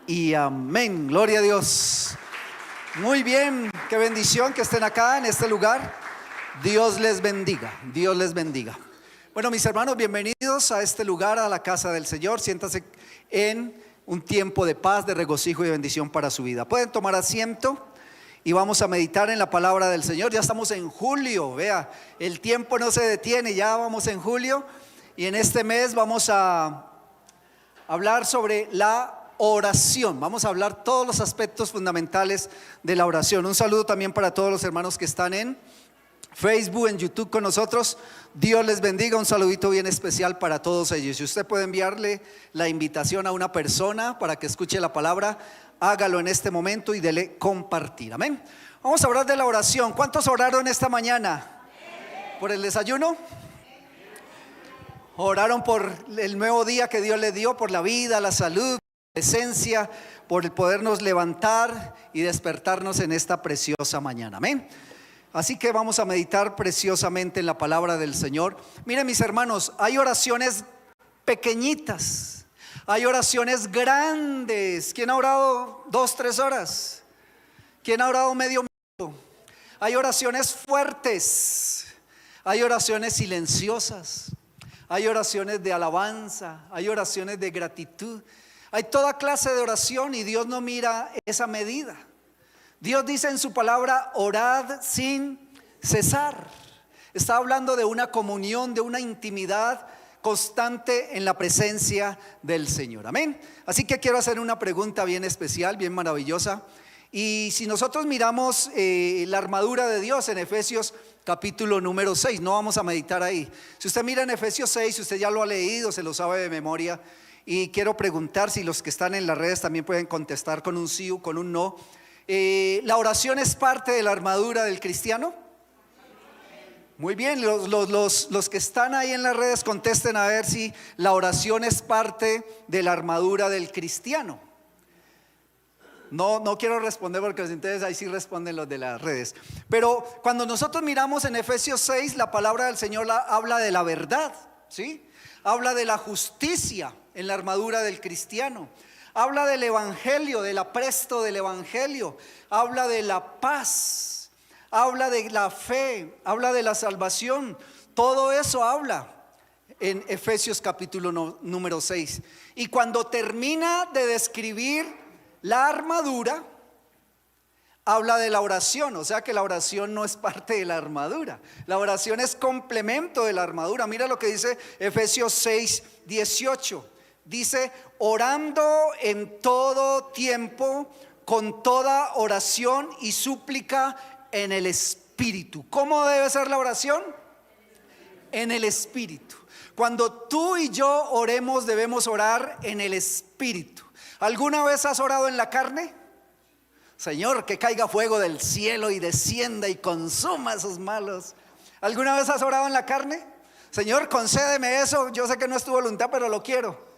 Y amén, gloria a Dios. Muy bien, qué bendición que estén acá en este lugar. Dios les bendiga, Dios les bendiga. Bueno, mis hermanos, bienvenidos a este lugar, a la casa del Señor. Siéntase en un tiempo de paz, de regocijo y de bendición para su vida. Pueden tomar asiento y vamos a meditar en la palabra del Señor. Ya estamos en julio, vea, el tiempo no se detiene, ya vamos en julio. Y en este mes vamos a hablar sobre la oración. Vamos a hablar todos los aspectos fundamentales de la oración. Un saludo también para todos los hermanos que están en Facebook, en YouTube con nosotros. Dios les bendiga, un saludito bien especial para todos ellos. Si usted puede enviarle la invitación a una persona para que escuche la palabra, hágalo en este momento y dele compartir. Amén. Vamos a hablar de la oración. ¿Cuántos oraron esta mañana? ¿Por el desayuno? Oraron por el nuevo día que Dios le dio, por la vida, la salud, la presencia, por el podernos levantar y despertarnos en esta preciosa mañana. Amén. Así que vamos a meditar preciosamente en la palabra del Señor. Miren, mis hermanos, hay oraciones pequeñitas, hay oraciones grandes. ¿Quién ha orado 2-3 horas? ¿Quién ha orado medio minuto? Hay oraciones fuertes, hay oraciones silenciosas, hay oraciones de alabanza, hay oraciones de gratitud. Hay toda clase de oración y Dios no mira esa medida. Dios dice en su palabra: orad sin cesar. Está hablando de una comunión, de una intimidad constante en la presencia del Señor. Amén. Así que quiero hacer una pregunta bien especial, bien maravillosa. Y si nosotros miramos la armadura de Dios en Efesios capítulo número 6, no vamos a meditar ahí. Si usted mira en Efesios 6, usted ya lo ha leído, se lo sabe de memoria. Y quiero preguntar si los que están en las redes también pueden contestar con un sí o con un no. ¿La oración es parte de la armadura del cristiano? Muy bien, los que están ahí en las redes contesten a ver si la oración es parte de la armadura del cristiano. No quiero responder porque entonces ahí sí responden los de las redes. Pero cuando nosotros miramos en Efesios 6, la palabra del Señor habla de la verdad, ¿sí? Habla de la justicia en la armadura del cristiano. Habla del evangelio, del apresto del evangelio. Habla de la paz, habla de la fe, habla de la salvación. Todo eso habla en Efesios capítulo número 6. Y cuando termina de describir la armadura, habla de la oración. O sea que la oración no es parte de la armadura. La oración es complemento de la armadura. Mira lo que dice Efesios 6:18. Dice: orando en todo tiempo, con toda oración y súplica en el Espíritu. ¿Cómo debe ser la oración? En el Espíritu. Cuando tú y yo oremos, debemos orar en el Espíritu. ¿Alguna vez has orado en la carne? Señor, que caiga fuego del cielo y descienda y consuma a esos malos. ¿Alguna vez has orado en la carne? Señor, concédeme eso, yo sé que no es tu voluntad, pero lo quiero.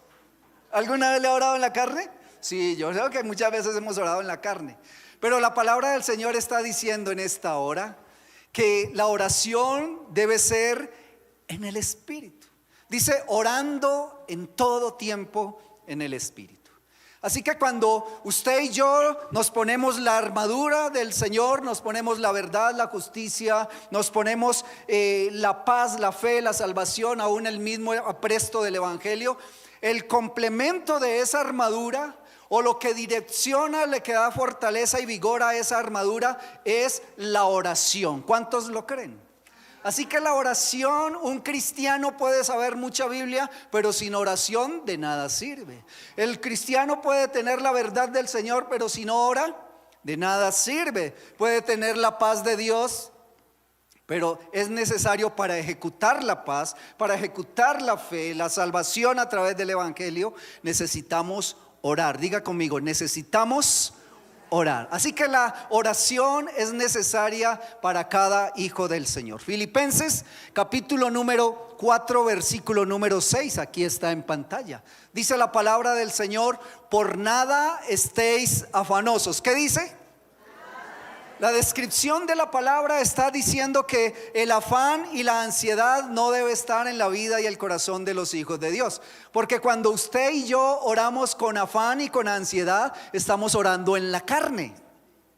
¿Alguna vez le ha orado en la carne? Sí, yo creo que muchas veces hemos orado en la carne. Pero la palabra del Señor está diciendo en esta hora que la oración debe ser en el Espíritu. Dice: orando en todo tiempo en el Espíritu. Así que cuando usted y yo nos ponemos la armadura del Señor, nos ponemos la verdad, la justicia, nos ponemos la paz, la fe, la salvación, aún el mismo apresto del evangelio, el complemento de esa armadura, o lo que direcciona, le que da fortaleza y vigor a esa armadura, es la oración. ¿Cuántos lo creen? Así que la oración, un cristiano puede saber mucha Biblia, pero sin oración de nada sirve. El cristiano puede tener la verdad del Señor, pero si no ora, de nada sirve. Puede tener la paz de Dios, pero es necesario para ejecutar la paz, para ejecutar la fe, la salvación a través del evangelio, necesitamos orar. Diga conmigo: necesitamos orar. Así que la oración es necesaria para cada hijo del Señor. Filipenses capítulo número 4 versículo número 6, aquí está en pantalla. Dice la palabra del Señor: por nada estéis afanosos. ¿Qué dice? La descripción de la palabra está diciendo que el afán y la ansiedad no debe estar en la vida y el corazón de los hijos de Dios. Porque cuando usted y yo oramos con afán y con ansiedad, estamos orando en la carne.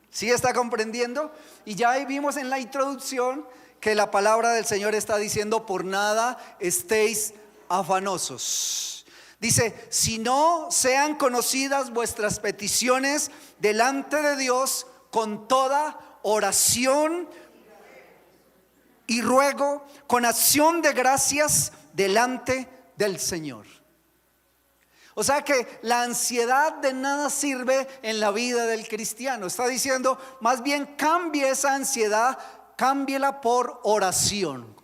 ¿Sí está comprendiendo? Y ya ahí vimos en la introducción que la palabra del Señor está diciendo: por nada estéis afanosos. Dice: si no sean conocidas vuestras peticiones delante de Dios con toda oración y ruego, con acción de gracias delante del Señor. O sea que la ansiedad de nada sirve en la vida del cristiano. Está diciendo, más bien cambie esa ansiedad, cámbiela por oración.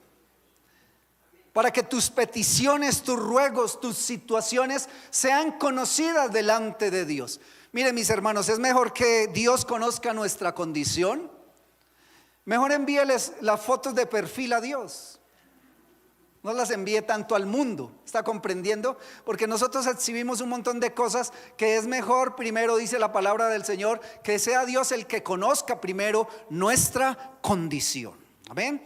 Para que tus peticiones, tus ruegos, tus situaciones sean conocidas delante de Dios. Miren, mis hermanos, es mejor que Dios conozca nuestra condición. Mejor envíeles las fotos de perfil a Dios. No las envíe tanto al mundo. ¿Está comprendiendo? Porque nosotros exhibimos un montón de cosas que es mejor, primero dice la palabra del Señor, que sea Dios el que conozca primero nuestra condición. Amén.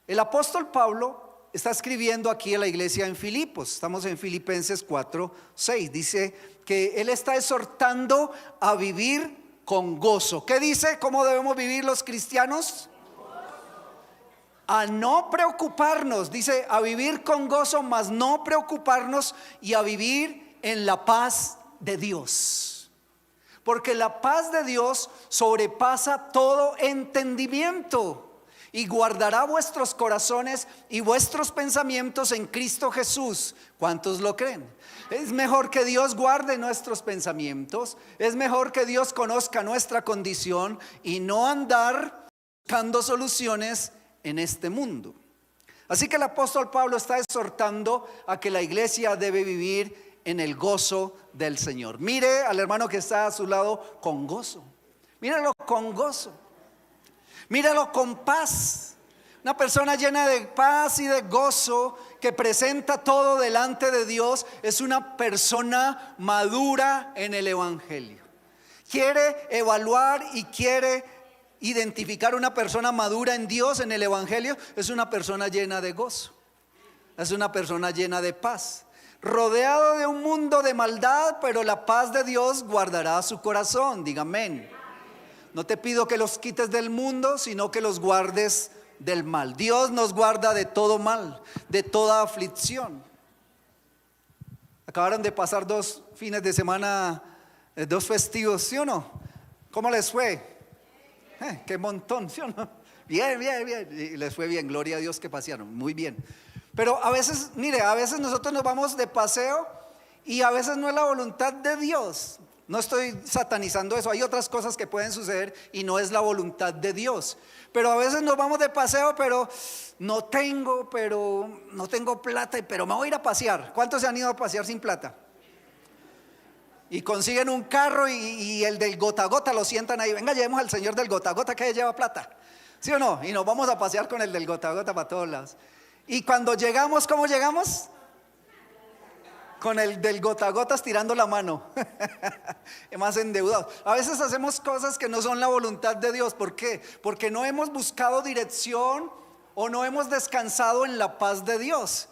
El apóstol Pablo está escribiendo aquí a la iglesia en Filipos. Estamos en Filipenses 4:6. Dice que él está exhortando a vivir con gozo. ¿Qué dice? ¿Cómo debemos vivir los cristianos? A no preocuparnos, dice, a vivir con gozo, mas no preocuparnos, y a vivir en la paz de Dios. Porque la paz de Dios sobrepasa todo entendimiento y guardará vuestros corazones y vuestros pensamientos en Cristo Jesús. ¿Cuántos lo creen? Es mejor que Dios guarde nuestros pensamientos, es mejor que Dios conozca nuestra condición y no andar buscando soluciones en este mundo. Así que el apóstol Pablo está exhortando a que la iglesia debe vivir en el gozo del Señor. Mire al hermano que está a su lado con gozo. Míralo con gozo. Míralo con paz. Una persona llena de paz y de gozo, que presenta todo delante de Dios, es una persona madura en el evangelio. Quiere evaluar y quiere identificar una persona madura en Dios, en el evangelio. Es una persona llena de gozo, es una persona llena de paz, rodeado de un mundo de maldad, pero la paz de Dios guardará su corazón. Diga amén. No te pido que los quites del mundo, sino que los guardes del mal. Dios nos guarda de todo mal, de toda aflicción. Acabaron de pasar 2 fines de semana, 2 festivos, ¿sí o no? ¿Cómo les fue? Qué montón, ¿sí o no? Bien, bien, bien. Y les fue bien, gloria a Dios que pasearon, muy bien. Pero a veces, mire, a veces nosotros nos vamos de paseo y a veces no es la voluntad de Dios. No estoy satanizando eso, hay otras cosas que pueden suceder y no es la voluntad de Dios. Pero a veces nos vamos de paseo, pero no tengo plata, pero me voy a ir a pasear. ¿Cuántos se han ido a pasear sin plata? Y consiguen un carro y el del gota a gota lo sientan ahí. Venga, llevemos al señor del gota a gota que lleva plata. ¿Sí o no? Y nos vamos a pasear con el del gota a gota para todos lados. Y cuando llegamos, ¿cómo llegamos? Con el del gota a gotas tirando la mano. Más endeudados. A veces hacemos cosas que no son la voluntad de Dios. ¿Por qué? Porque no hemos buscado dirección o no hemos descansado en la paz de Dios.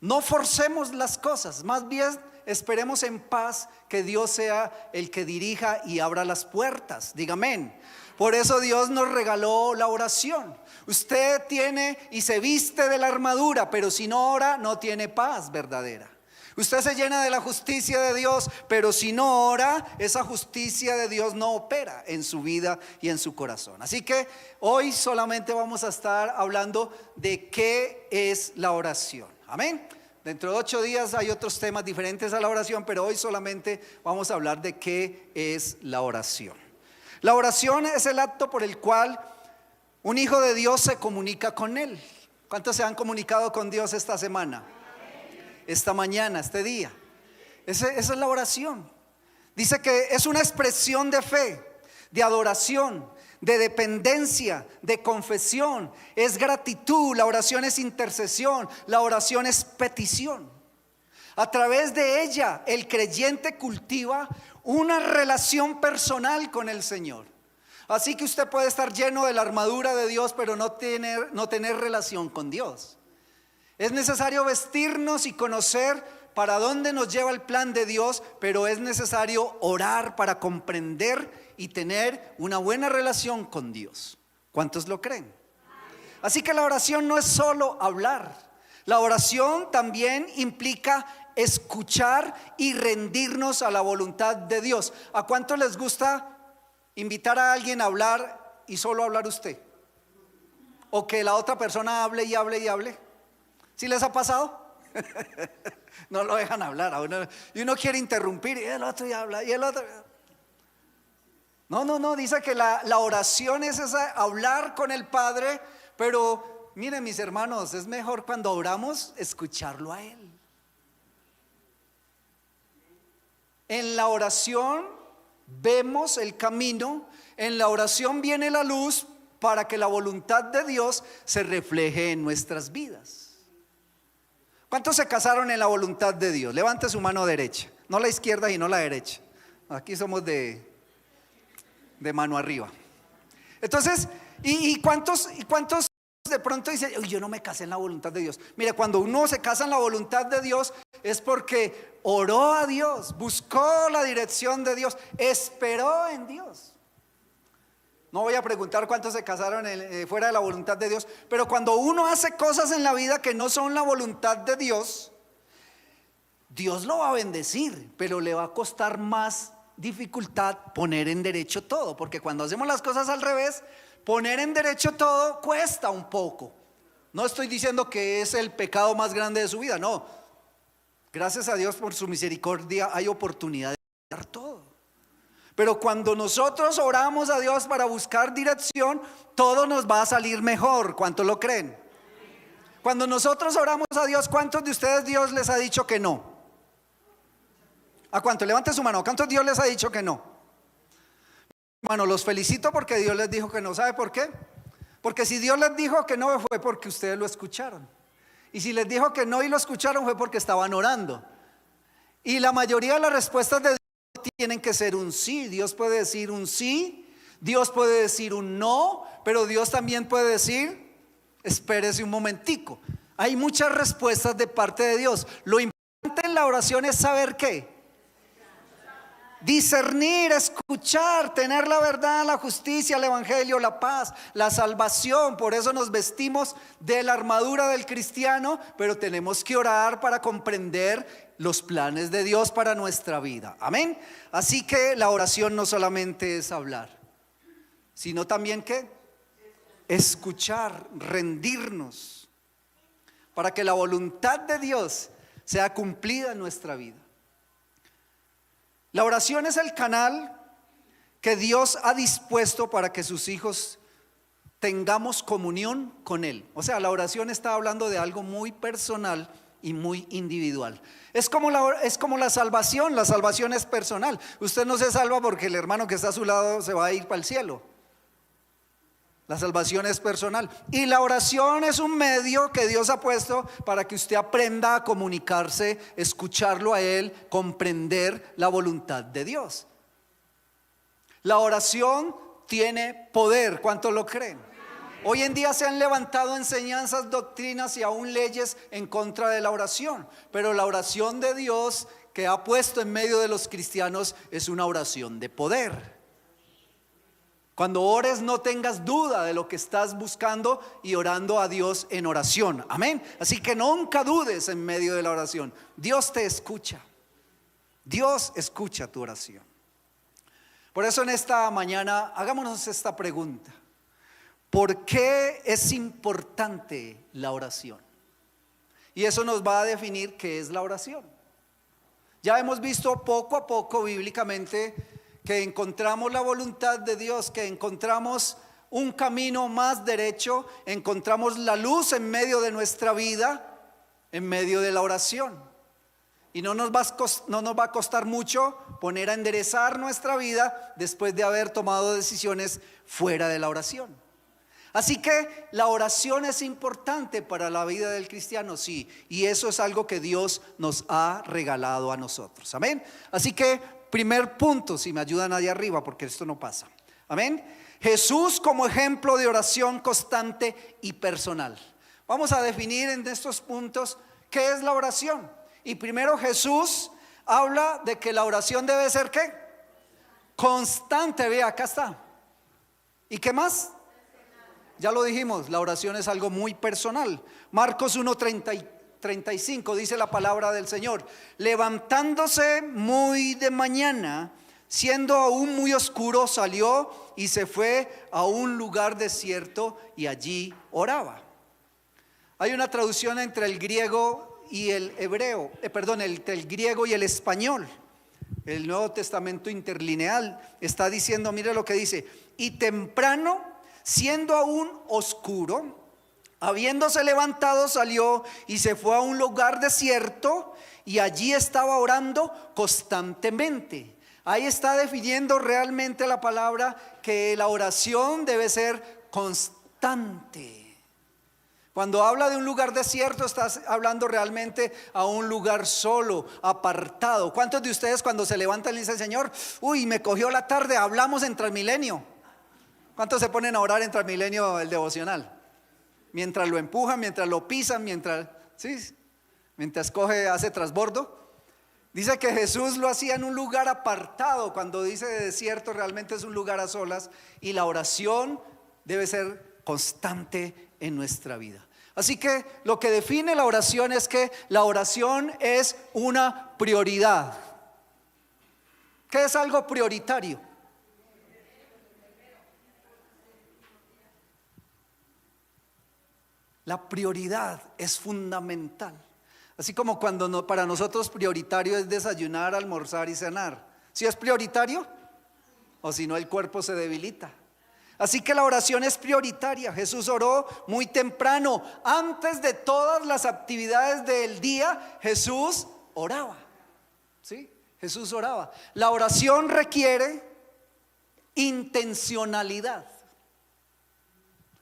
No forcemos las cosas, más bien esperemos en paz que Dios sea el que dirija y abra las puertas. Diga amén. Por eso Dios nos regaló la oración. Usted tiene y se viste de la armadura, pero si no ora, no tiene paz verdadera. Usted se llena de la justicia de Dios, pero si no ora, esa justicia de Dios no opera en su vida y en su corazón. Así que hoy solamente vamos a estar hablando de qué es la oración. Amén. Dentro de 8 días hay otros temas diferentes a la oración, pero hoy solamente vamos a hablar de qué es la oración. La oración es el acto por el cual un hijo de Dios se comunica con Él. ¿Cuántos se han comunicado con Dios esta semana? Esta mañana, este día. Esa es la oración. Dice que es una expresión de fe, de adoración, de dependencia, de confesión. Es gratitud, la oración es intercesión, la oración es petición. A través de ella el creyente cultiva una relación personal con el Señor. Así que usted puede estar lleno de la armadura de Dios, pero no tener relación con Dios. Es necesario vestirnos y conocer para dónde nos lleva el plan de Dios, pero es necesario orar para comprender y tener una buena relación con Dios. ¿Cuántos lo creen? Así que la oración no es solo hablar. La oración también implica escuchar y rendirnos a la voluntad de Dios. ¿A cuántos les gusta invitar a alguien a hablar y solo hablar usted? O que la otra persona hable y hable y hable. ¿Sí les ha pasado? No lo dejan hablar a uno, y uno quiere interrumpir y el otro ya habla y el otro. No, dice que la oración es esa, hablar con el Padre. Pero miren, mis hermanos, es mejor cuando oramos escucharlo a Él. En la oración vemos el camino, en la oración viene la luz para que la voluntad de Dios se refleje en nuestras vidas. ¿Cuántos se casaron en la voluntad de Dios? Levante su mano derecha, no la izquierda y no la derecha. Aquí somos de mano arriba. Entonces, ¿y cuántos de pronto dicen, yo no me casé en la voluntad de Dios? Mire, cuando uno se casa en la voluntad de Dios es porque oró a Dios, buscó la dirección de Dios, esperó en Dios. No voy a preguntar cuántos se casaron fuera de la voluntad de Dios, pero cuando uno hace cosas en la vida que no son la voluntad de Dios, Dios lo va a bendecir, pero le va a costar más dificultad poner en derecho todo, porque cuando hacemos las cosas al revés, poner en derecho todo cuesta un poco. No estoy diciendo que es el pecado más grande de su vida, no. Gracias a Dios por su misericordia hay oportunidad de dar todo. Pero cuando nosotros oramos a Dios para buscar dirección, todo nos va a salir mejor. ¿Cuántos lo creen? Cuando nosotros oramos a Dios, ¿cuántos de ustedes Dios les ha dicho que no? ¿A cuánto? Levante su mano. ¿Cuántos Dios les ha dicho que no? Bueno, los felicito porque Dios les dijo que no. ¿Sabe por qué? Porque si Dios les dijo que no, fue porque ustedes lo escucharon. Y si les dijo que no y lo escucharon, fue porque estaban orando. Y la mayoría de las respuestas de Dios tienen que ser un sí. Dios puede decir un sí, Dios puede decir un no, pero Dios también puede decir, espérese un momentico. Hay muchas respuestas de parte de Dios. Lo importante en la oración es saber qué. Discernir, escuchar, tener la verdad, la justicia, el evangelio, la paz, la salvación. Por eso nos vestimos de la armadura del cristiano, pero tenemos que orar para comprender los planes de Dios para nuestra vida. Amén. Así que la oración no solamente es hablar, sino también ¿qué? Escuchar, rendirnos para que la voluntad de Dios sea cumplida en nuestra vida. La oración es el canal que Dios ha dispuesto para que sus hijos tengamos comunión con Él. O sea, la oración está hablando de algo muy personal y muy individual. Es como la salvación. La salvación es personal. Usted no se salva porque el hermano que está a su lado se va a ir para el cielo. La salvación es personal. Y la oración es un medio que Dios ha puesto para que usted aprenda a comunicarse, escucharlo a Él, comprender la voluntad de Dios. La oración tiene poder. ¿Cuántos lo creen? Hoy en día se han levantado enseñanzas, doctrinas y aún leyes en contra de la oración. Pero la oración de Dios que ha puesto en medio de los cristianos es una oración de poder. Cuando ores no tengas duda de lo que estás buscando y orando a Dios en oración. Amén. Así que nunca dudes en medio de la oración. Dios te escucha. Dios escucha tu oración. Por eso en esta mañana hagámonos esta pregunta. ¿Por qué es importante la oración? Y eso nos va a definir qué es la oración. Ya hemos visto poco a poco bíblicamente que encontramos la voluntad de Dios, que encontramos un camino más derecho, encontramos la luz en medio de nuestra vida, en medio de la oración. Y no nos va a costar mucho poner a enderezar nuestra vida después de haber tomado decisiones fuera de la oración. Así que la oración es importante para la vida del cristiano, sí, y eso es algo que Dios nos ha regalado a nosotros. Amén. Así que primer punto, si me ayudan allá arriba, porque esto no pasa. Amén. Jesús como ejemplo de oración constante y personal. Vamos a definir en estos puntos qué es la oración. Y primero Jesús habla de que la oración debe ser ¿qué? Constante. Vea, acá está. ¿Y qué más? Ya lo dijimos, la oración es algo muy personal. Marcos 1:35 dice la palabra del Señor: levantándose muy de mañana, siendo aún muy oscuro, salió y se fue a un lugar desierto y allí oraba. Hay una traducción entre el griego y el hebreo, entre el griego y el español. El Nuevo Testamento interlineal está diciendo, mire lo que dice: y temprano, siendo aún oscuro, habiéndose levantado, salió y se fue a un lugar desierto y allí estaba orando constantemente. Ahí está definiendo realmente la palabra que la oración debe ser constante. Cuando habla de un lugar desierto, estás hablando realmente a un lugar solo, apartado. ¿Cuántos de ustedes cuando se levantan y dicen, Señor, uy, me cogió la tarde, hablamos en Transmilenio? ¿Cuántos se ponen a orar en Transmilenio el devocional? Mientras lo empujan, mientras lo pisan, mientras hace trasbordo. Dice que Jesús lo hacía en un lugar apartado. Cuando dice de desierto, realmente es un lugar a solas. Y la oración debe ser constante en nuestra vida. Así que lo que define la oración es que la oración es una prioridad. ¿Qué es algo prioritario? La prioridad es fundamental. Así como cuando para nosotros prioritario es desayunar, almorzar y cenar. ¿Sí es prioritario? O si no, el cuerpo se debilita. Así que la oración es prioritaria. Jesús oró muy temprano. Antes de todas las actividades del día, Jesús oraba. ¿Sí? Jesús oraba. La oración requiere intencionalidad.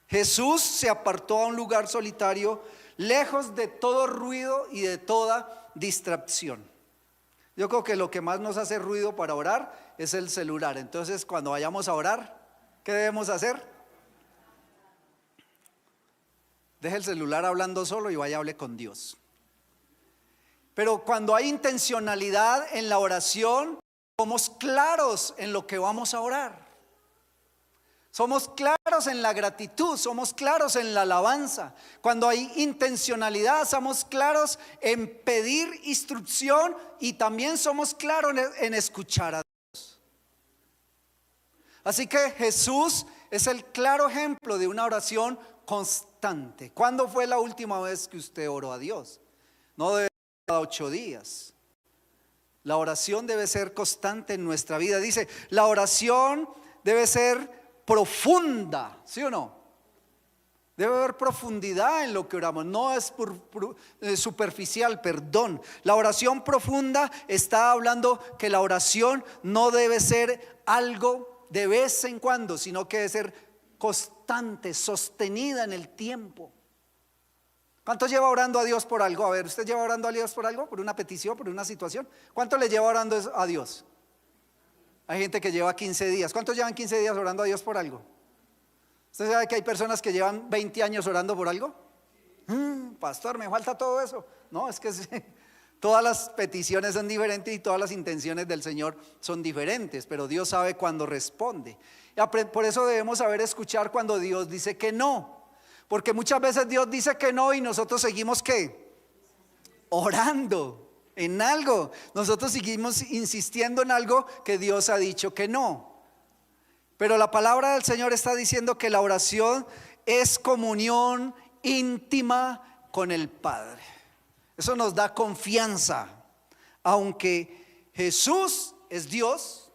Jesús se apartó a un lugar solitario, lejos de todo ruido y de toda distracción. Yo creo que lo que más nos hace ruido para orar es el celular. Entonces, cuando vayamos a orar, ¿qué debemos hacer? Deje el celular hablando solo y vaya a hablar con Dios. Pero cuando hay intencionalidad en la oración, somos claros en lo que vamos a orar. Somos claros en la gratitud, somos claros en la alabanza. Cuando hay intencionalidad, somos claros en pedir instrucción y también somos claros en escuchar a Dios. Así que Jesús es el claro ejemplo de una oración constante. ¿Cuándo fue la última vez que usted oró a Dios? No debe ser cada 8 días. La oración debe ser constante en nuestra vida. Dice, la oración debe ser profunda, ¿sí o no? Debe haber profundidad en lo que oramos, no es superficial, perdón. La oración profunda está hablando que la oración no debe ser algo de vez en cuando, sino que debe ser constante, sostenida en el tiempo. ¿Cuánto lleva orando a Dios por algo? A ver, ¿usted lleva orando a Dios por algo? ¿Por una petición? ¿Por una situación? ¿Cuánto le lleva orando a Dios? Hay gente que lleva 15 días. ¿Cuántos llevan 15 días orando a Dios por algo? ¿Usted sabe que hay personas que llevan 20 años orando por algo? Pastor, me falta todo eso. No, es que todas las peticiones son diferentes y todas las intenciones del Señor son diferentes, pero Dios sabe cuándo responde. Por eso debemos saber escuchar cuando Dios dice que no, porque muchas veces Dios dice que no y nosotros seguimos ¿qué? Orando en algo. Nosotros seguimos insistiendo en algo que Dios ha dicho que no. Pero la palabra del Señor está diciendo que la oración es comunión íntima con el Padre. Eso nos da confianza. Aunque Jesús es Dios,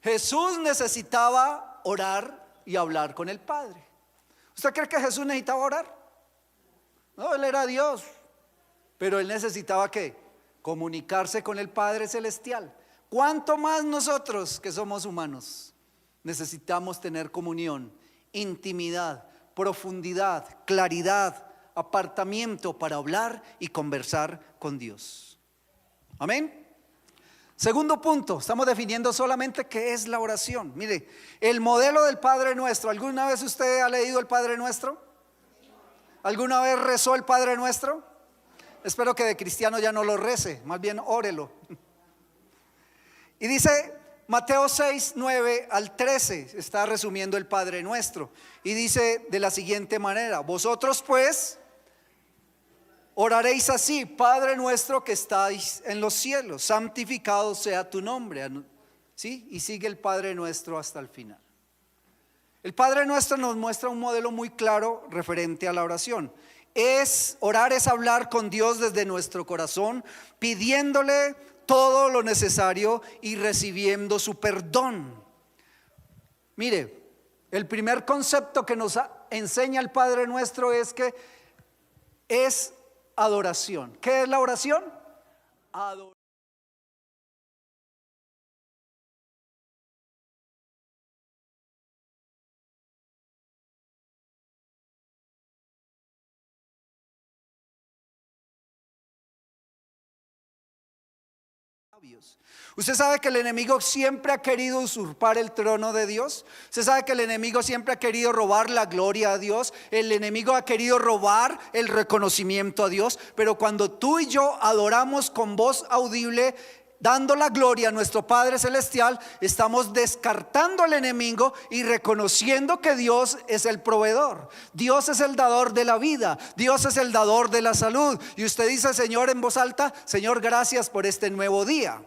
Jesús necesitaba orar y hablar con el Padre. ¿Usted cree que Jesús necesitaba orar? No, Él era Dios, pero Él necesitaba ¿qué? Comunicarse con el Padre Celestial. ¿Cuánto más nosotros que somos humanos necesitamos tener comunión, intimidad, profundidad, claridad, apartamiento para hablar y conversar con Dios? Amén. Segundo punto, estamos definiendo solamente qué es la oración. Mire, el modelo del Padre Nuestro. ¿Alguna vez usted ha leído el Padre Nuestro? ¿Alguna vez rezó el Padre Nuestro? Espero que de cristiano ya no lo rece, más bien órelo. Y dice Mateo 6, 9 al 13, está resumiendo el Padre Nuestro. Y dice de la siguiente manera: vosotros pues oraréis así: Padre nuestro que estáis en los cielos, santificado sea tu nombre. ¿Sí? Y sigue el Padre Nuestro hasta el final. El Padre Nuestro nos muestra un modelo muy claro referente a la oración. Orar es hablar con Dios desde nuestro corazón, pidiéndole todo lo necesario y recibiendo su perdón. Mire, el primer concepto que nos enseña el Padre Nuestro es que es adoración. ¿Qué es la oración? Adoración. Usted sabe que el enemigo siempre ha querido usurpar el trono de Dios. Usted sabe que el enemigo siempre ha querido robar la gloria a Dios. El enemigo ha querido robar el reconocimiento a Dios. Pero cuando tú y yo adoramos con voz audible, dando la gloria a nuestro Padre Celestial, estamos descartando al enemigo y reconociendo que Dios es el proveedor. Dios es el dador de la vida. Dios es el dador de la salud. Y usted dice, Señor, en voz alta: Señor, gracias por este nuevo día.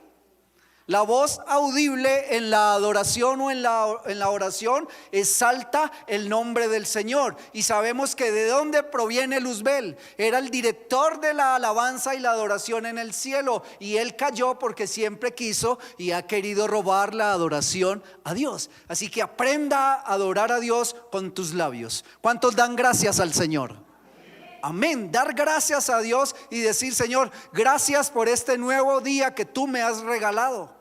La voz audible en la adoración o en la oración exalta el nombre del Señor. Y sabemos que de dónde proviene Luzbel. Era el director de la alabanza y la adoración en el cielo. Y él cayó porque siempre quiso y ha querido robar la adoración a Dios. Así que aprenda a adorar a Dios con tus labios. ¿Cuántos dan gracias al Señor? Amén. Dar gracias a Dios y decir: Señor, gracias por este nuevo día que tú me has regalado.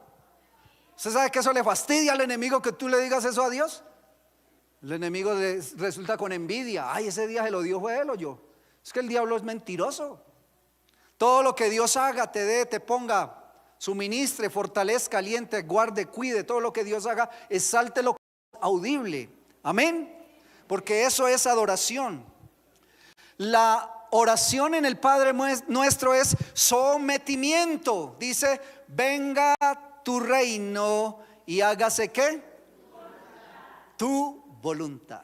¿Usted sabe que eso le fastidia al enemigo, que tú le digas eso a Dios? El enemigo resulta con envidia. Ay, ese día se lo dio fue él o yo. Es que el diablo es mentiroso. Todo lo que Dios haga, te dé, te ponga, suministre, fortalezca, aliente, guarde, cuide, todo lo que Dios haga, exáltelo audible. Amén. Porque eso es adoración. La oración en el Padre Nuestro es sometimiento. Dice: venga tu reino y hágase ¿qué? Tu voluntad.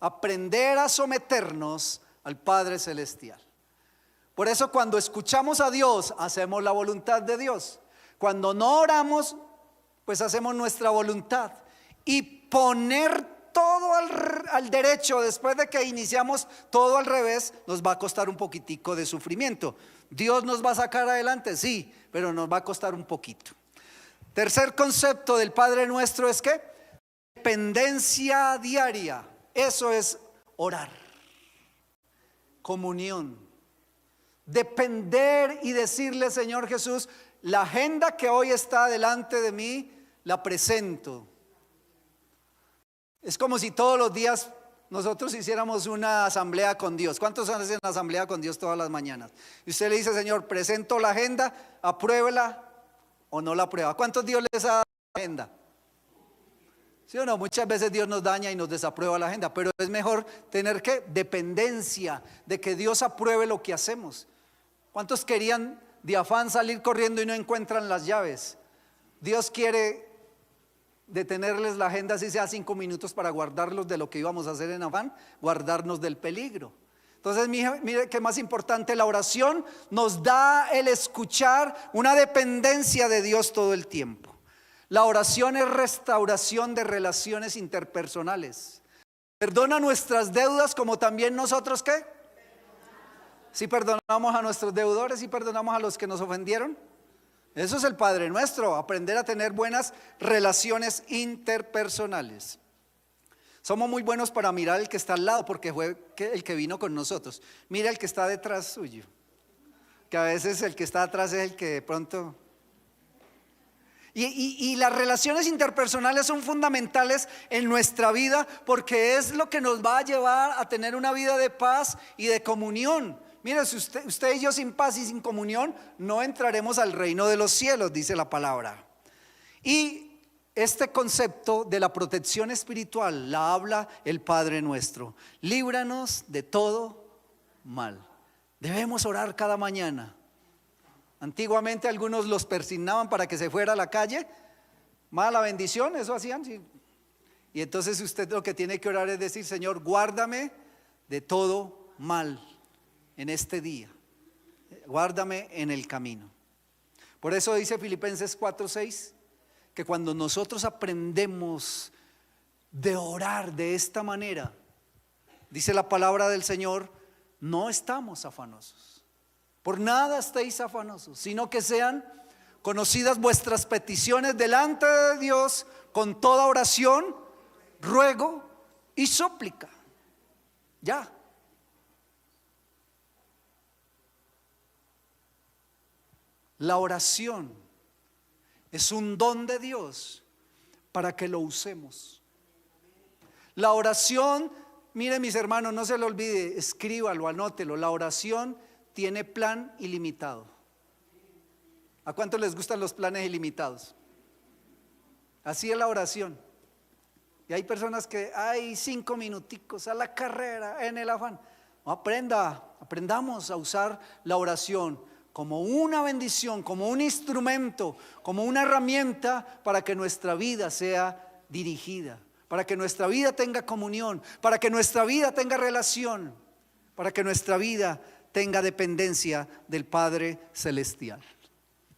Aprender a someternos al Padre Celestial. Por eso cuando escuchamos a Dios, hacemos la voluntad de Dios. Cuando no oramos, pues hacemos nuestra voluntad. Y poner todo al derecho, después de que iniciamos todo al revés, nos va a costar un poquitico de sufrimiento. Dios nos va a sacar adelante, sí, pero nos va a costar un poquito. Tercer concepto del Padre Nuestro es que dependencia diaria. Eso es orar. Comunión. Depender y decirle: Señor Jesús, la agenda que hoy está delante de mí, la presento. Es como si todos los días nosotros hiciéramos una asamblea con Dios. ¿Cuántos hacen una asamblea con Dios todas las mañanas? Y usted le dice: Señor, presento la agenda, apruébela o no la aprueba. ¿Cuántos Dios les ha dado la agenda? ¿Sí o no? Muchas veces Dios nos daña y nos desaprueba la agenda, pero es mejor tener ¿qué? Dependencia de que Dios apruebe lo que hacemos. ¿Cuántos querían de afán salir corriendo y no encuentran las llaves? Dios quiere detenerles la agenda, así sea 5 minutos, para guardarlos de lo que íbamos a hacer en afán, guardarnos del peligro. Entonces mire que más importante, la oración nos da el escuchar, una dependencia de Dios todo el tiempo. La oración es restauración de relaciones interpersonales. Perdona nuestras deudas como también nosotros ¿qué? Si perdonamos a nuestros deudores y perdonamos a los que nos ofendieron. Eso es el Padre Nuestro, aprender a tener buenas relaciones interpersonales. Somos muy buenos para mirar el que está al lado, porque fue el que vino con nosotros. Mira el que está detrás suyo, que a veces el que está atrás es el que de pronto... Y las relaciones interpersonales son fundamentales en nuestra vida, porque es lo que nos va a llevar a tener una vida de paz y de comunión. mire, si usted y yo sin paz y sin comunión, no entraremos al reino de los cielos, dice la palabra. Y este concepto de la protección espiritual la habla el Padre nuestro. Líbranos de todo mal. Debemos orar cada mañana. Antiguamente algunos los persignaban para que se fuera a la calle. Mala bendición, eso hacían. Sí. Y entonces usted lo que tiene que orar es decir: Señor, guárdame de todo mal en este día. Guárdame en el camino. Por eso dice Filipenses 4:6 que cuando nosotros aprendemos de orar de esta manera, dice la palabra del Señor, no estamos afanosos. Por nada estéis afanosos, sino que sean conocidas vuestras peticiones delante de Dios con toda oración, ruego y súplica. Ya. La oración es un don de Dios para que lo usemos. La oración, mire mis hermanos, no se lo olvide, escríbalo, anótelo. La oración tiene plan ilimitado. ¿A cuántos les gustan los planes ilimitados? Así es la oración. Y hay personas que hay 5 minuticos a la carrera en el afán. No, aprendamos a usar la oración como una bendición, como un instrumento, como una herramienta para que nuestra vida sea dirigida, para que nuestra vida tenga comunión, para que nuestra vida tenga relación, para que nuestra vida tenga dependencia del Padre Celestial.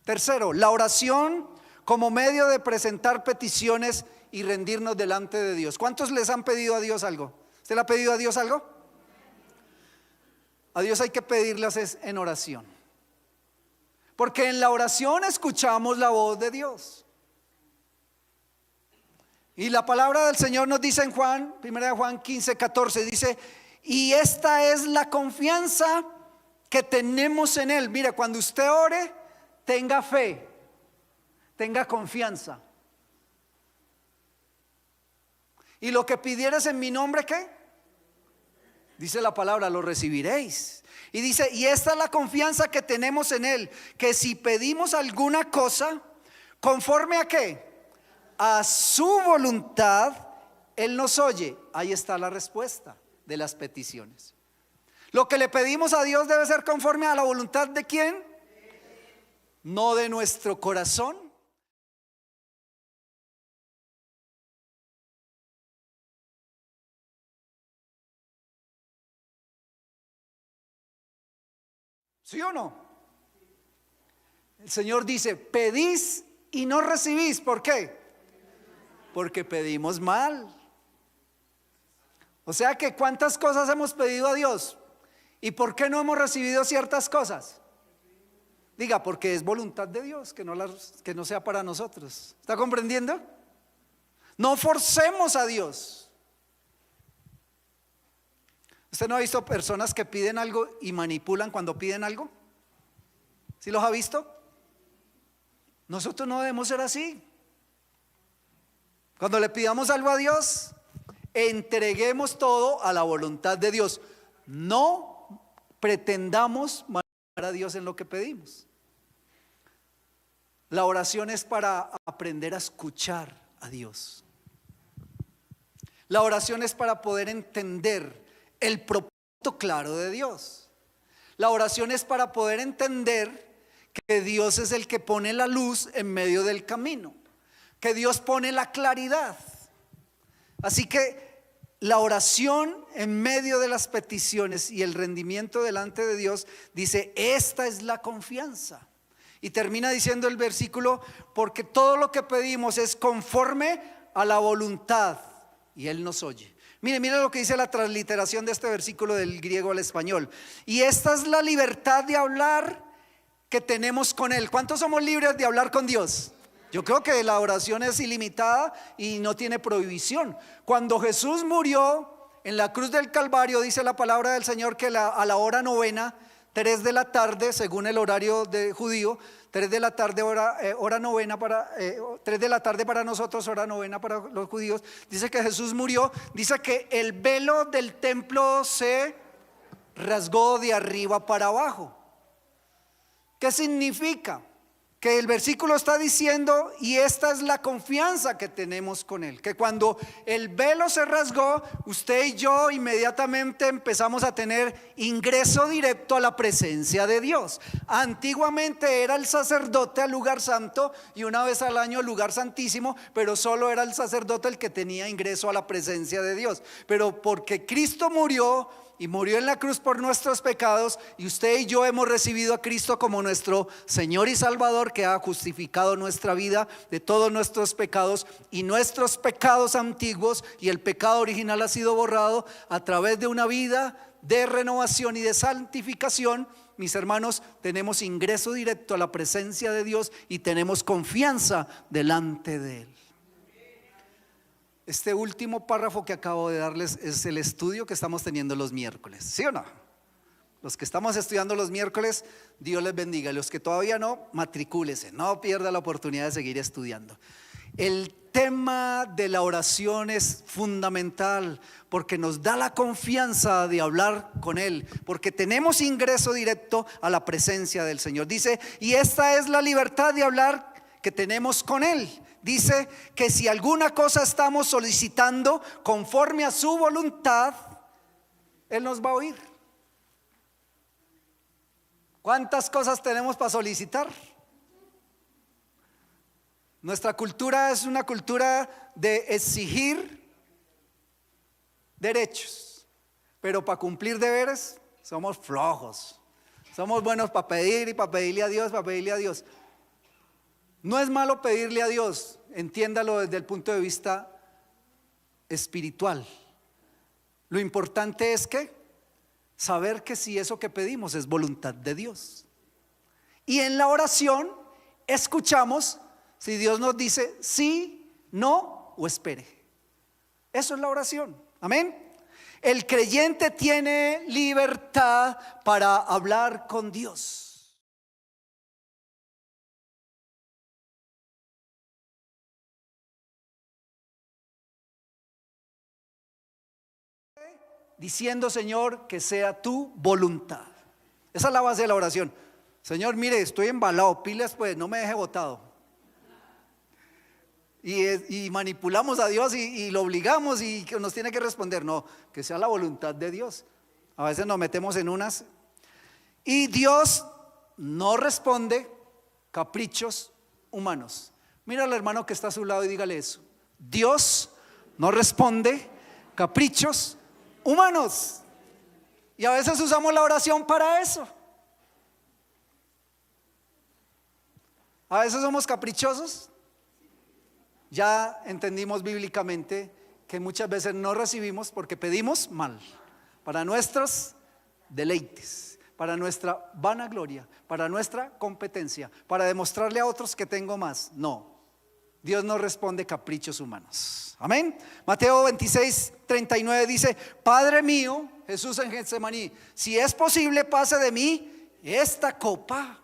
Tercero, la oración como medio de presentar peticiones y rendirnos delante de Dios. ¿Cuántos les han pedido a Dios algo? ¿Usted le ha pedido a Dios algo? A Dios hay que pedirles en oración, porque en la oración escuchamos la voz de Dios. Y la palabra del Señor nos dice en Juan, 1 Juan 15:14, dice: y esta es la confianza que tenemos en Él. Mira, cuando usted ore, tenga fe, tenga confianza. Y lo que pidieres en mi nombre, ¿qué? Dice la palabra, lo recibiréis. Y dice, y esta es la confianza que tenemos en Él, que si pedimos alguna cosa, conforme a ¿qué? A su voluntad, Él nos oye. Ahí está la respuesta de las peticiones. Lo que le pedimos a Dios debe ser conforme a la voluntad de ¿quién? No de nuestro corazón. ¿Sí o no? El Señor dice: pedís y no recibís. ¿Por qué? Porque pedimos mal. O sea que ¿cuántas cosas hemos pedido a Dios? ¿Y por qué no hemos recibido ciertas cosas? Diga, porque es voluntad de Dios que no sea para nosotros. ¿Está comprendiendo? No forcemos a Dios. ¿Usted no ha visto personas que piden algo y manipulan cuando piden algo? ¿Sí los ha visto? Nosotros no debemos ser así. Cuando le pidamos algo a Dios, entreguemos todo a la voluntad de Dios. No pretendamos manipular a Dios en lo que pedimos. La oración es para aprender a escuchar a Dios. La oración es para poder entender el propósito claro de Dios. La oración es para poder entender que Dios es el que pone la luz en medio del camino, que Dios pone la claridad. Así que la oración en medio de las peticiones y el rendimiento delante de Dios dice: esta es la confianza. Y termina diciendo el versículo: porque todo lo que pedimos es conforme a la voluntad y Él nos oye. Mire lo que dice la transliteración de este versículo del griego al español. Y esta es la libertad de hablar que tenemos con Él. ¿Cuántos somos libres de hablar con Dios? Yo creo que la oración es ilimitada y no tiene prohibición. Cuando Jesús murió en la cruz del Calvario, dice la palabra del Señor que a la hora novena, 3 de la tarde, según el horario de judío, 3 de la tarde hora novena 3 de la tarde para nosotros, hora novena para los judíos. Dice que Jesús murió, dice que el velo del templo se rasgó de arriba para abajo. ¿Qué significa? Que el versículo está diciendo, y esta es la confianza que tenemos con Él, que cuando el velo se rasgó, usted y yo inmediatamente empezamos a tener ingreso directo a la presencia de Dios. Antiguamente era el sacerdote al lugar santo y una vez al año al lugar santísimo, pero solo era el sacerdote el que tenía ingreso a la presencia de Dios. Pero porque Cristo murió y murió en la cruz por nuestros pecados, y usted y yo hemos recibido a Cristo como nuestro Señor y Salvador, que ha justificado nuestra vida de todos nuestros pecados y nuestros pecados antiguos, y el pecado original ha sido borrado a través de una vida de renovación y de santificación. Mis hermanos, tenemos ingreso directo a la presencia de Dios y tenemos confianza delante de Él. Este último párrafo que acabo de darles es el estudio que estamos teniendo los miércoles, ¿sí o no? Los que estamos estudiando los miércoles, Dios les bendiga. Los que todavía no, matricúlese, no pierda la oportunidad de seguir estudiando. El tema de la oración es fundamental porque nos da la confianza de hablar con Él, porque tenemos ingreso directo a la presencia del Señor. Dice, y esta es la libertad de hablar que tenemos con Él. Dice que si alguna cosa estamos solicitando conforme a su voluntad, Él nos va a oír. ¿Cuántas cosas tenemos para solicitar? Nuestra cultura es una cultura de exigir derechos, pero para cumplir deberes somos flojos. Somos buenos para pedir y para pedirle a Dios, para pedirle a Dios. No es malo pedirle a Dios, entiéndalo desde el punto de vista espiritual. Lo importante es que saber que si eso que pedimos es voluntad de Dios. Y en la oración escuchamos si Dios nos dice sí, no o espere. Eso es la oración. Amén. El creyente tiene libertad para hablar con Dios. Diciendo, Señor, que sea tu voluntad. Esa es la base de la oración. Señor, mire, estoy embalado, pilas pues, no me deje botado. Y manipulamos a Dios y lo obligamos y que nos tiene que responder. No, que sea la voluntad de Dios. A veces nos metemos en unas. Y Dios no responde caprichos humanos. Mira al hermano que está a su lado y dígale eso. Dios no responde caprichos humanos. Y a veces usamos la oración para eso. A veces somos caprichosos. Ya entendimos bíblicamente que muchas veces no recibimos porque pedimos mal, para nuestros deleites, para nuestra vanagloria, para nuestra competencia, para demostrarle a otros que tengo más. No, Dios no responde caprichos humanos. Amén. Mateo 26:39 dice: Padre mío, Jesús en Getsemaní, si es posible pase de mí esta copa,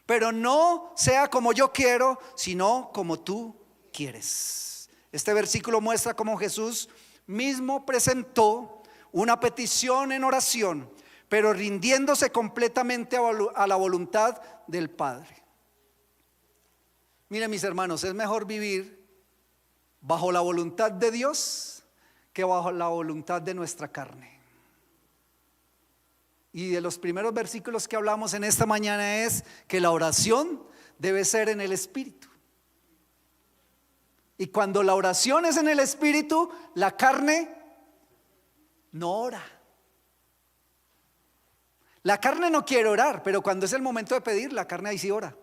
pero no sea como yo quiero, sino como tú quieres. Este versículo muestra cómo Jesús mismo presentó una petición en oración, pero rindiéndose completamente a la voluntad del Padre. Miren, mis hermanos, es mejor vivir bajo la voluntad de Dios que bajo la voluntad de nuestra carne. Y de los primeros versículos que hablamos en esta mañana es que la oración debe ser en el Espíritu. Y cuando la oración es en el Espíritu, la carne no ora. La carne no quiere orar, pero cuando es el momento de pedir, la carne ahí sí ora.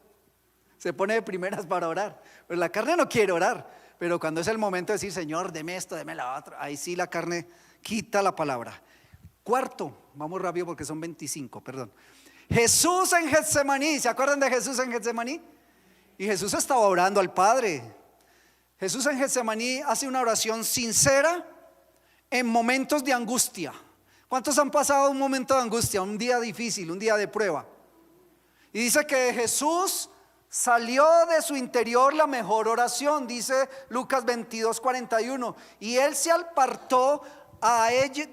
Se pone de primeras para orar. Pero la carne no quiere orar, pero cuando es el momento de decir, Señor, deme esto, deme la otra, ahí sí la carne quita la palabra. Cuarto, vamos rápido porque son 25, perdón. Jesús en Getsemaní, ¿se acuerdan de Jesús en Getsemaní? Y Jesús estaba orando al Padre. Jesús en Getsemaní hace una oración sincera en momentos de angustia. ¿Cuántos han pasado un momento de angustia, un día difícil, un día de prueba? Y dice que Jesús salió de su interior la mejor oración, dice Lucas 22:41. Y él se apartó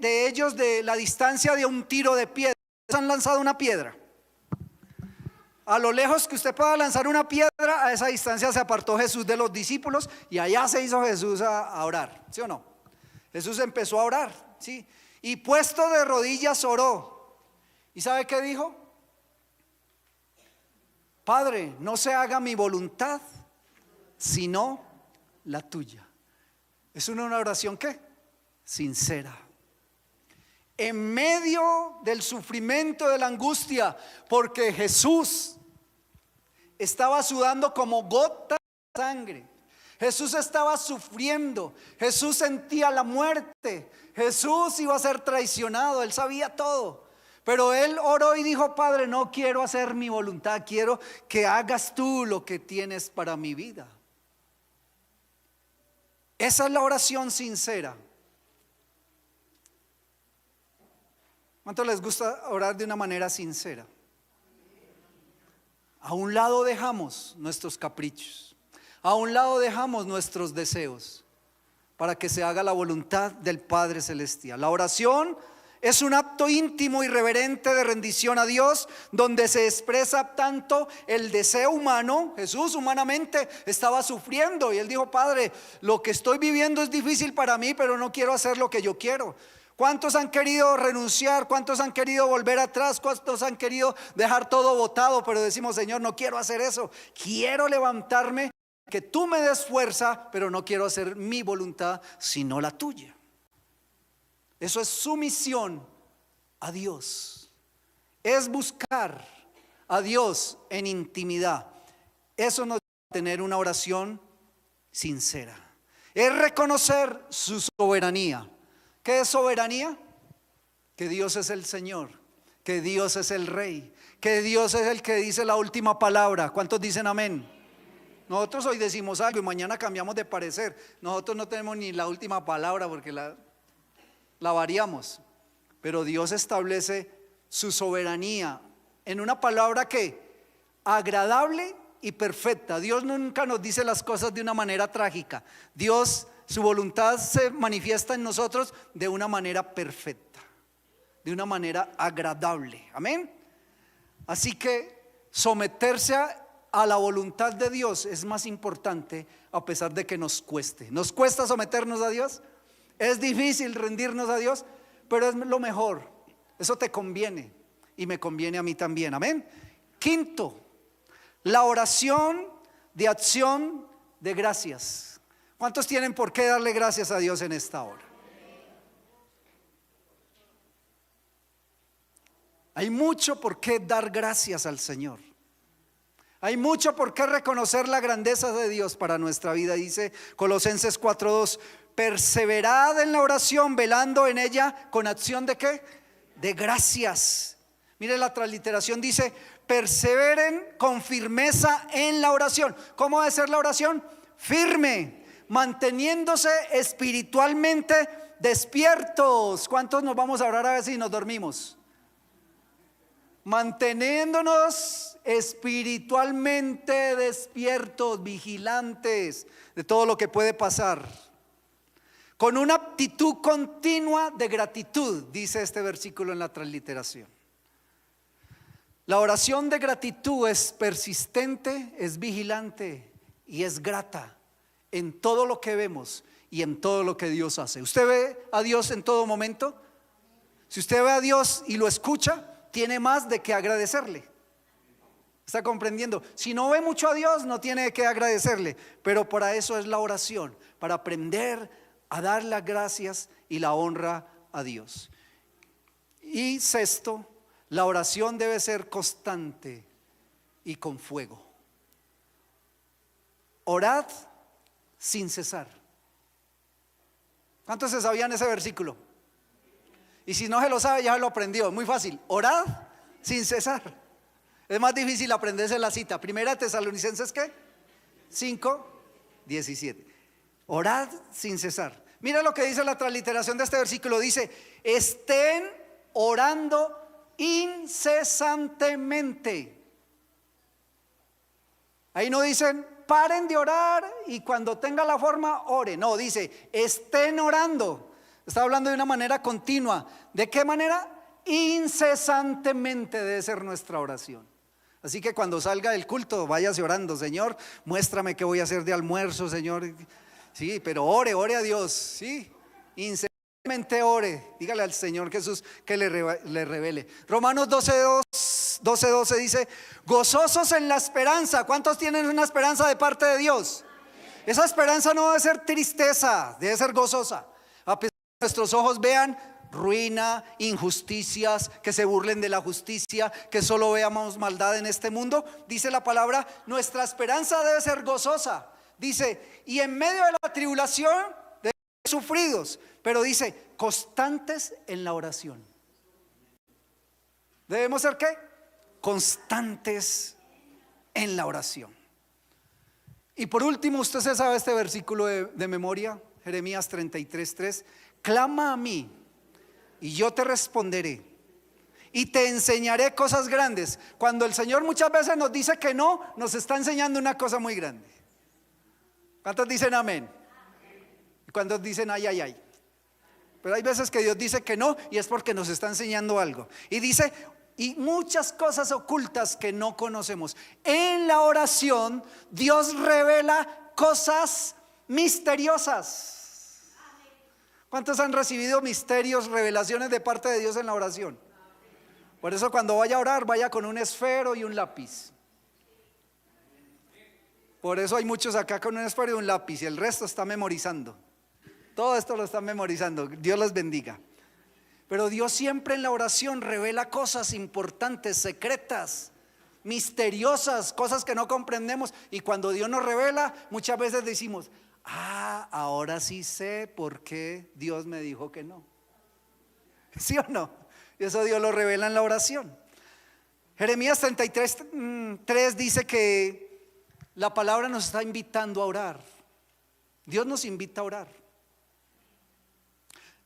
de ellos de la distancia de un tiro de piedra. Han lanzado una piedra. A lo lejos que usted pueda lanzar una piedra, a esa distancia se apartó Jesús de los discípulos y allá se hizo Jesús a orar, ¿sí o no? Jesús empezó a orar, ¿sí? Y puesto de rodillas oró. ¿Y sabe qué dijo? Padre, no se haga mi voluntad, sino la tuya. Es una oración ¿qué? Sincera. En medio del sufrimiento, de la angustia, porque Jesús estaba sudando como gotas de sangre. Jesús estaba sufriendo. Jesús sentía la muerte. Jesús iba a ser traicionado. Él sabía todo. Pero él oró y dijo: Padre, no quiero hacer mi voluntad, quiero que hagas tú lo que tienes para mi vida. Esa es la oración sincera. ¿Cuánto les gusta orar de una manera sincera? A un lado dejamos nuestros caprichos, a un lado dejamos nuestros deseos para que se haga la voluntad del Padre Celestial. La oración es un acto íntimo y reverente de rendición a Dios, donde se expresa tanto el deseo humano. Jesús humanamente estaba sufriendo y él dijo: Padre, lo que estoy viviendo es difícil para mí, pero no quiero hacer lo que yo quiero. ¿Cuántos han querido renunciar? ¿Cuántos han querido volver atrás? ¿Cuántos han querido dejar todo botado? Pero decimos: Señor, no quiero hacer eso. Quiero levantarme, que tú me des fuerza, pero no quiero hacer mi voluntad, sino la tuya. Eso es sumisión a Dios. Es buscar a Dios en intimidad. Eso nos va a tener una oración sincera. Es reconocer su soberanía. ¿Qué es soberanía? Que Dios es el Señor, que Dios es el Rey, que Dios es el que dice la última palabra. ¿Cuántos dicen amén? Nosotros hoy decimos algo y mañana cambiamos de parecer. Nosotros no tenemos ni la última palabra porque la variamos. Pero Dios establece su soberanía en una palabra que agradable y perfecta. Dios nunca nos dice las cosas de una manera trágica. Dios, su voluntad se manifiesta en nosotros de una manera perfecta, de una manera agradable. Amén. Así que someterse a la voluntad de Dios es más importante, a pesar de que nos cueste. ¿Nos cuesta someternos a Dios? Es difícil rendirnos a Dios, pero es lo mejor. Eso te conviene y me conviene a mí también. Amén. Quinto, la oración de acción de gracias. ¿Cuántos tienen por qué darle gracias a Dios en esta hora? Hay mucho por qué dar gracias al Señor. Hay mucho por qué reconocer la grandeza de Dios para nuestra vida. Dice Colosenses 4:2: perseverad en la oración, velando en ella con acción de ¿qué? De gracias. Mire, la transliteración dice: perseveren con firmeza en la oración. ¿Cómo debe ser la oración? Firme, manteniéndose espiritualmente despiertos. ¿Cuántos nos vamos a orar a ver si nos dormimos? Manteniéndonos espiritualmente despiertos, vigilantes de todo lo que puede pasar, con una actitud continua de gratitud, dice este versículo en la transliteración. La oración de gratitud es persistente, es vigilante y es grata en todo lo que vemos y en todo lo que Dios hace. ¿Usted ve a Dios en todo momento? Si usted ve a Dios y lo escucha, tiene más de que agradecerle. ¿Está comprendiendo? Si no ve mucho a Dios, no tiene que agradecerle. Pero para eso es la oración, para aprender a dar las gracias y la honra a Dios. Y sexto, la oración debe ser constante y con fuego. Orad sin cesar. ¿Cuántos se sabían ese versículo? Y si no se lo sabe, ya lo aprendió. Muy fácil. Orad sin cesar. Es más difícil aprenderse la cita. Primera Tesalonicenses ¿qué? 5:17. Orad sin cesar. Mira lo que dice la transliteración de este versículo. Dice: estén orando incesantemente. Ahí no dicen paren de orar y cuando tenga la forma ore. No, dice estén orando. Está hablando de una manera continua. ¿De qué manera? Incesantemente debe ser nuestra oración. Así que cuando salga del culto, váyase orando: Señor, muéstrame qué voy a hacer de almuerzo, Señor. Sí, pero ore a Dios, sí, incesantemente ore. Dígale al Señor Jesús que le revele. Romanos 12:12 dice: gozosos en la esperanza. ¿Cuántos tienen una esperanza de parte de Dios? Esa esperanza no debe ser tristeza, debe ser gozosa. A pesar de que nuestros ojos vean ruina, injusticias, que se burlen de la justicia, que solo veamos maldad en este mundo, dice la palabra, nuestra esperanza debe ser gozosa. Dice, y en medio de la tribulación debemos ser sufridos, pero dice, constantes en la oración. ¿Debemos ser qué? Constantes en la oración. Y por último, usted se sabe este versículo de memoria, Jeremías 33:3: clama a mí y yo te responderé y te enseñaré cosas grandes. Cuando el Señor muchas veces nos dice que no, nos está enseñando una cosa muy grande. ¿Cuántos dicen amén? ¿Cuántos dicen ay, ay, ay? Pero hay veces que Dios dice que no, y es porque nos está enseñando algo. Y dice, y muchas cosas ocultas que no conocemos. En la oración Dios revela cosas misteriosas. ¿Cuántos han recibido misterios, revelaciones de parte de Dios en la oración? Por eso cuando vaya a orar, vaya con un esfero y un lápiz. Por eso hay muchos acá con un esfero y un lápiz, y el resto está memorizando. Todo esto lo están memorizando. Dios les bendiga. Pero Dios siempre en la oración revela cosas importantes, secretas, misteriosas, cosas que no comprendemos. Y cuando Dios nos revela, muchas veces decimos, ahora sí sé por qué Dios me dijo que no. ¿Sí o no? Y eso Dios lo revela en la oración. Jeremías 33:3 dice que la palabra nos está invitando a orar. Dios nos invita a orar.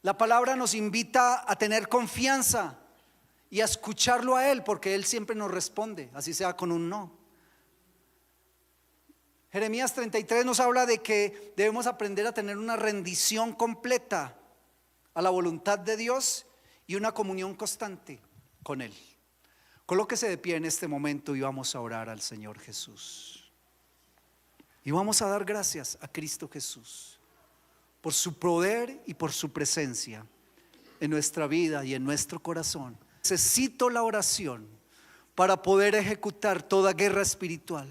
La palabra nos invita a tener confianza y a escucharlo a Él, porque Él siempre nos responde, así sea con un no. Jeremías 33 nos habla de que debemos aprender a tener una rendición completa a la voluntad de Dios y una comunión constante con Él. Colóquese de pie en este momento y vamos a orar al Señor Jesús. Y vamos a dar gracias a Cristo Jesús por su poder y por su presencia en nuestra vida y en nuestro corazón. Necesito la oración para poder ejecutar toda guerra espiritual,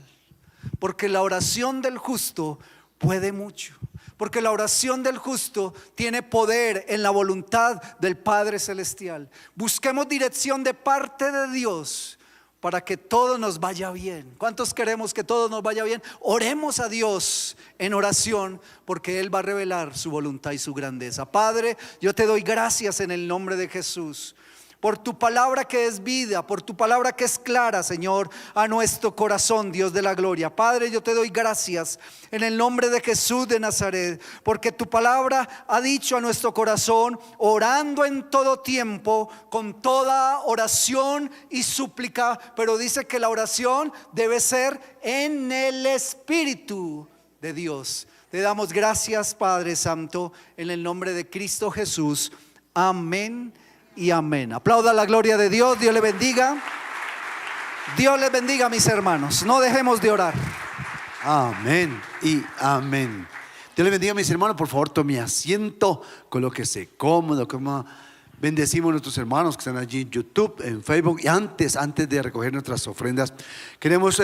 porque la oración del justo puede mucho, porque la oración del justo tiene poder en la voluntad del Padre Celestial. Busquemos dirección de parte de Dios para que todo nos vaya bien. ¿Cuántos queremos que todo nos vaya bien? Oremos a Dios en oración, porque Él va a revelar su voluntad y su grandeza. Padre, yo te doy gracias en el nombre de Jesús, por tu palabra que es vida, por tu palabra que es clara, Señor, a nuestro corazón, Dios de la gloria. Padre, yo te doy gracias en el nombre de Jesús de Nazaret, porque tu palabra ha dicho a nuestro corazón, orando en todo tiempo, con toda oración y súplica, pero dice que la oración debe ser en el Espíritu de Dios. Te damos gracias, Padre Santo, en el nombre de Cristo Jesús. Amén y amén. Aplauda la gloria de Dios. Dios le bendiga. Dios les bendiga, mis hermanos. No dejemos de orar. Amén y amén. Dios les bendiga, mis hermanos. Por favor, tome asiento, colóquese cómodo. Como bendecimos a nuestros hermanos que están allí en YouTube, en Facebook. Y antes de recoger nuestras ofrendas, queremos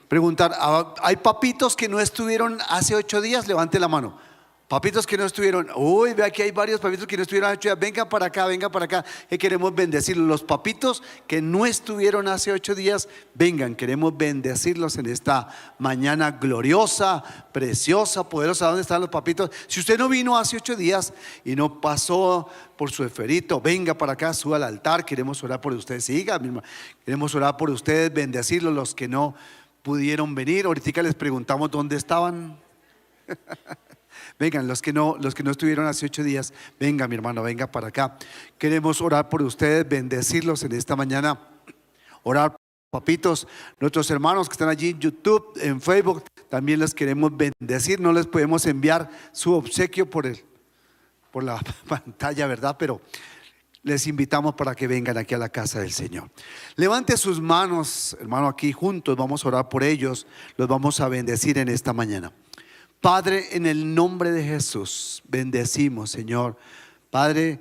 preguntar: ¿hay papitos que no estuvieron hace 8 días? Levante la mano. Papitos que no estuvieron, uy, vea que hay varios papitos que no estuvieron hace 8 días. Venga para acá, que queremos bendecirlos. Los papitos que no estuvieron hace 8 días, vengan, queremos bendecirlos en esta mañana gloriosa, preciosa, poderosa. ¿Dónde están los papitos? Si usted no vino hace 8 días y no pasó por su esferito, venga para acá, suba al altar. Queremos orar por ustedes. Siga, mi hermano. Queremos orar por ustedes, bendecirlos. Los que no pudieron venir, ahorita les preguntamos dónde estaban. Vengan, los que no estuvieron hace 8 días, venga, mi hermano, venga para acá. Queremos orar por ustedes, bendecirlos en esta mañana. Orar por papitos, nuestros hermanos que están allí en YouTube, en Facebook, también les queremos bendecir. No les podemos enviar su obsequio por por la pantalla, ¿verdad? Pero les invitamos para que vengan aquí a la casa del Señor. Levante sus manos, hermano, aquí juntos. Vamos a orar por ellos. Los vamos a bendecir en esta mañana. Padre, en el nombre de Jesús, bendecimos, Señor. Padre,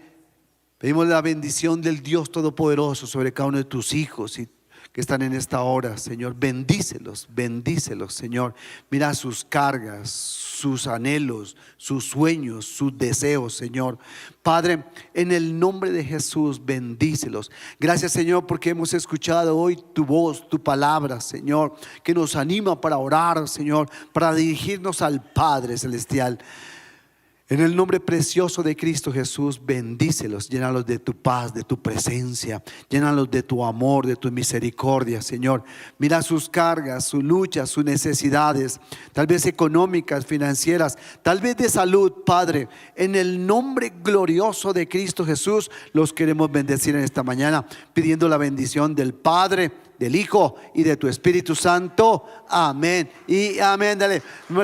pedimos la bendición del Dios Todopoderoso sobre cada uno de tus hijos y que están en esta hora, Señor. Bendícelos, bendícelos, Señor. Mira sus cargas, sus anhelos, sus sueños, sus deseos, Señor. Padre, en el nombre de Jesús, bendícelos. Gracias, Señor, porque hemos escuchado hoy tu voz, tu palabra, Señor, que nos anima para orar, Señor, para dirigirnos al Padre Celestial. En el nombre precioso de Cristo Jesús, bendícelos, llénalos de tu paz, de tu presencia, llénalos de tu amor, de tu misericordia, Señor. Mira sus cargas, sus luchas, sus necesidades, tal vez económicas, financieras, tal vez de salud, Padre. En el nombre glorioso de Cristo Jesús, los queremos bendecir en esta mañana, pidiendo la bendición del Padre, del Hijo y de tu Espíritu Santo. Amén y amén. Dale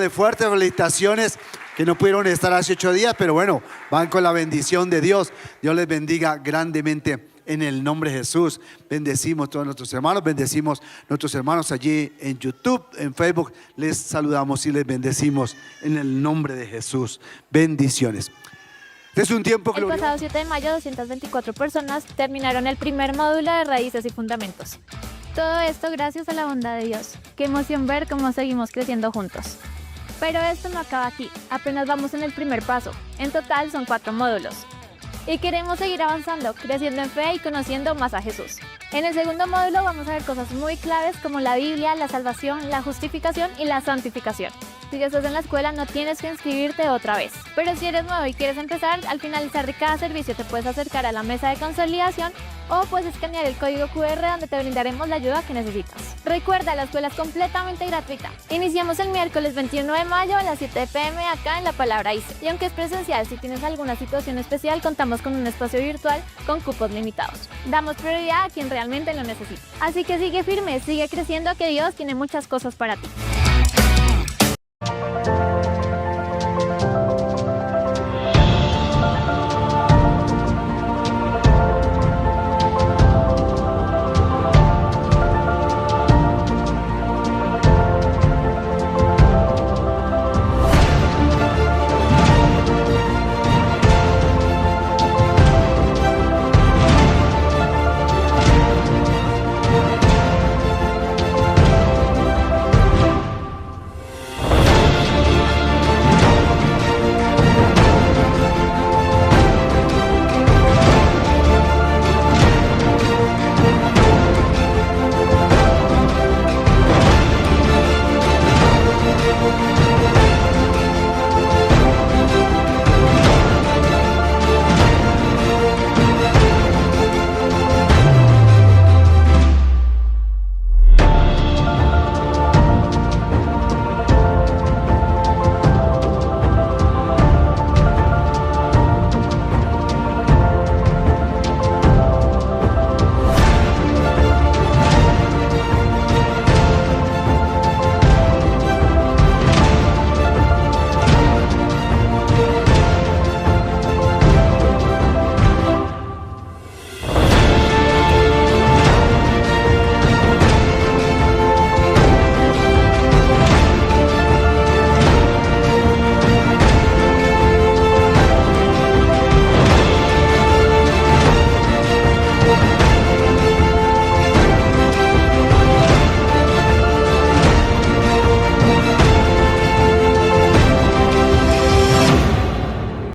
fuertes felicitaciones, que no pudieron estar hace 8 días, pero bueno, van con la bendición de Dios. Dios les bendiga grandemente en el nombre de Jesús. Bendecimos a todos nuestros hermanos, bendecimos a nuestros hermanos allí en YouTube, en Facebook. Les saludamos y les bendecimos en el nombre de Jesús. Bendiciones. Este es un tiempo glorioso. El pasado 7 de mayo, 224 personas terminaron el primer módulo de raíces y fundamentos. Todo esto gracias a la bondad de Dios. Qué emoción ver cómo seguimos creciendo juntos. Pero esto no acaba aquí, apenas vamos en el primer paso. En total son 4 módulos. Y queremos seguir avanzando, creciendo en fe y conociendo más a Jesús. En el segundo módulo vamos a ver cosas muy claves como la Biblia, la salvación, la justificación y la santificación. Si ya estás en la escuela no tienes que inscribirte otra vez. Pero si eres nuevo y quieres empezar, al finalizar de cada servicio te puedes acercar a la mesa de consolidación o puedes escanear el código QR donde te brindaremos la ayuda que necesitas. Recuerda, la escuela es completamente gratuita. Iniciamos el miércoles 21 de mayo a las 7 p.m. acá en La Palabra ICE. Y aunque es presencial, si tienes alguna situación especial, contamos con un espacio virtual con cupos limitados. Damos prioridad a quien realmente lo necesita. Así que sigue firme, sigue creciendo, que Dios tiene muchas cosas para ti.